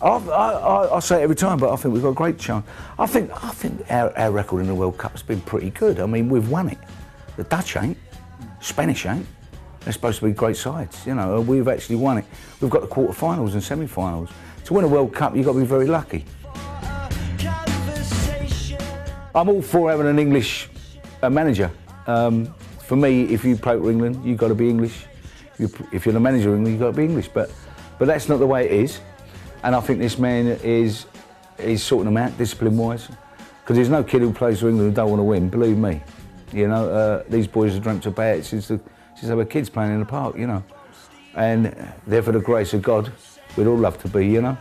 I say it every time, but I think we've got a great chance. I think our record in the World Cup has been pretty good. I mean, we've won it. The Dutch ain't, Spanish ain't. They're supposed to be great sides, you know. We've actually won it. We've got the quarter-finals and semi-finals. To win a World Cup, you've got to be very lucky. I'm all for having an English manager. For me, if you play for England, you've got to be English. If you're the manager of England, you've got to be English. But that's not the way it is. And I think this man is sorting them out, discipline-wise. Because there's no kid who plays for England who don't want to win, believe me. You know, these boys have dreamt about it since they were kids playing in the park, you know. And they're for the grace of God. We'd all love to be, you know.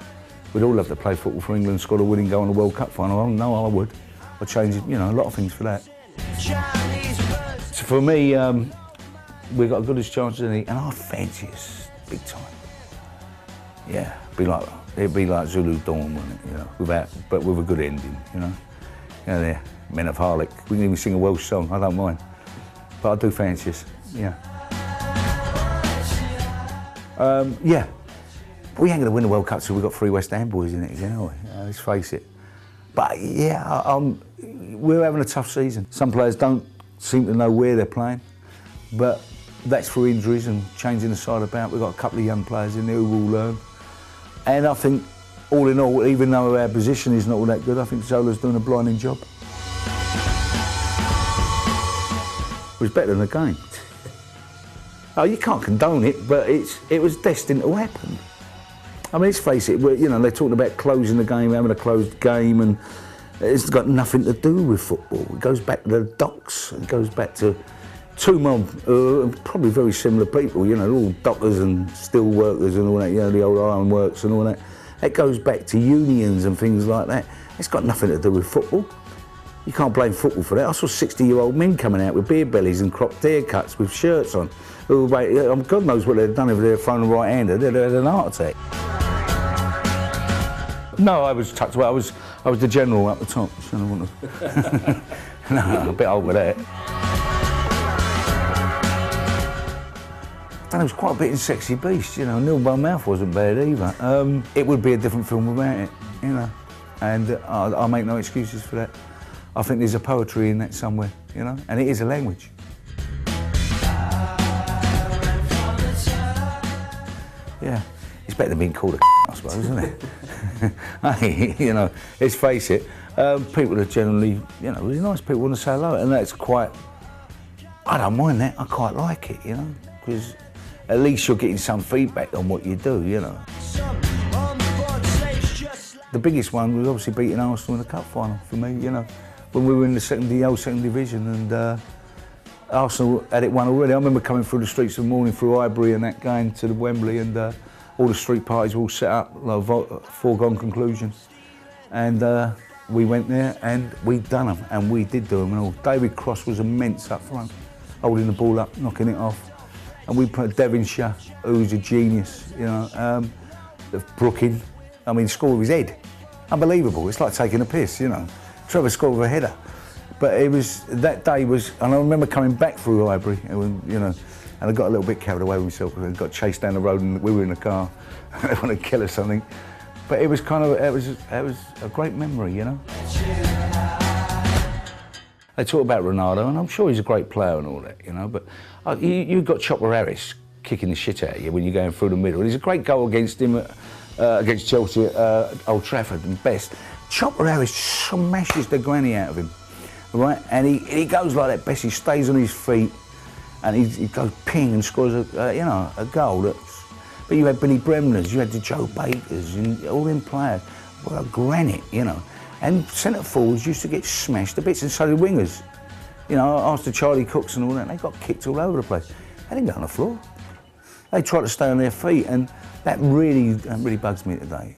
We'd all love to play football for England, score a winning goal in the World Cup final. I know I would. I'd change, you know, a lot of things for that. So for me, we've got a good as chance as any, and I fancy us big time. Yeah, it'd be like Zulu Dawn, wouldn't it? You know, but with a good ending, you know. You know, they're Men of Harlech. We can even sing a Welsh song. I don't mind, but I do fancy us. Yeah. Yeah. We ain't going to win the World Cup till we've got 3 West Ham boys in it again, are we? Let's face it. But yeah, we're having a tough season. Some players don't seem to know where they're playing, but that's for injuries and changing the side about. We've got a couple of young players in there who will learn. And I think, all in all, even though our position is not all that good, I think Zola's doing a blinding job. It was better than the game. Oh, you can't condone it, but it was destined to happen. I mean, let's face it, you know, they're talking about closing the game, having a closed game, and it's got nothing to do with football. It goes back to the docks, it goes back to two probably very similar people, you know, they're all dockers and steel workers and all that, you know, the old ironworks and all that. It goes back to unions and things like that. It's got nothing to do with football. You can't blame football for that. I saw 60-year-old men coming out with beer bellies and cropped haircuts with shirts on. Who, God knows what they'd done if they'd thrown a right-hander. They'd had an heart attack. No, I was tucked away. I was the general up the top. So I wouldn't have. No, a bit old with that. There was quite a bit in Sexy Beast, you know. Nil by Mouth wasn't bad either. It would be a different film without it, you know. And I'll make no excuses for that. I think there's a poetry in that somewhere, you know, and it is a language. Yeah, it's better than being called a I suppose, isn't it? Hey, you know, let's face it, people are generally, you know, really nice people want to say hello, and that's quite, I don't mind that, I quite like it, you know, because at least you're getting some feedback on what you do, you know. The biggest one was obviously beating Arsenal in the cup final for me, you know, when we were in the old second division, and Arsenal had it won already. I remember coming through the streets of the morning through Highbury and that, going to the Wembley, and all the street parties were all set up, like a foregone conclusion. And we went there and we'd done them, and we did do them and all. David Cross was immense up front, holding the ball up, knocking it off. And we put Devonshire, who's a genius, you know, Brooking, I mean, scored with his head. Unbelievable, it's like taking a piss, you know. Trevor scored with a header. But it was, that day was, and I remember coming back through Highbury, you know, and I got a little bit carried away with myself because I got chased down the road and we were in the car. They wanted to kill us, I think. But it was kind of, it was a great memory, you know. They talk about Ronaldo, and I'm sure he's a great player and all that, you know, but you've got Chopper Harris kicking the shit out of you when you're going through the middle. There's a great goal against him against Chelsea at Old Trafford and Best. Chopper Harris smashes the granny out of him, right? And he goes like that, Best. He stays on his feet, and he goes ping and scores a goal. But you had Billy Bremner's, you had the Joe Bakers, and all them players. What a granite, you know. And centre forwards used to get smashed to bits, and so did wingers. You know, after Charlie Cooks and all that, they got kicked all over the place. They didn't go on the floor. They tried to stay on their feet, and that really bugs me today.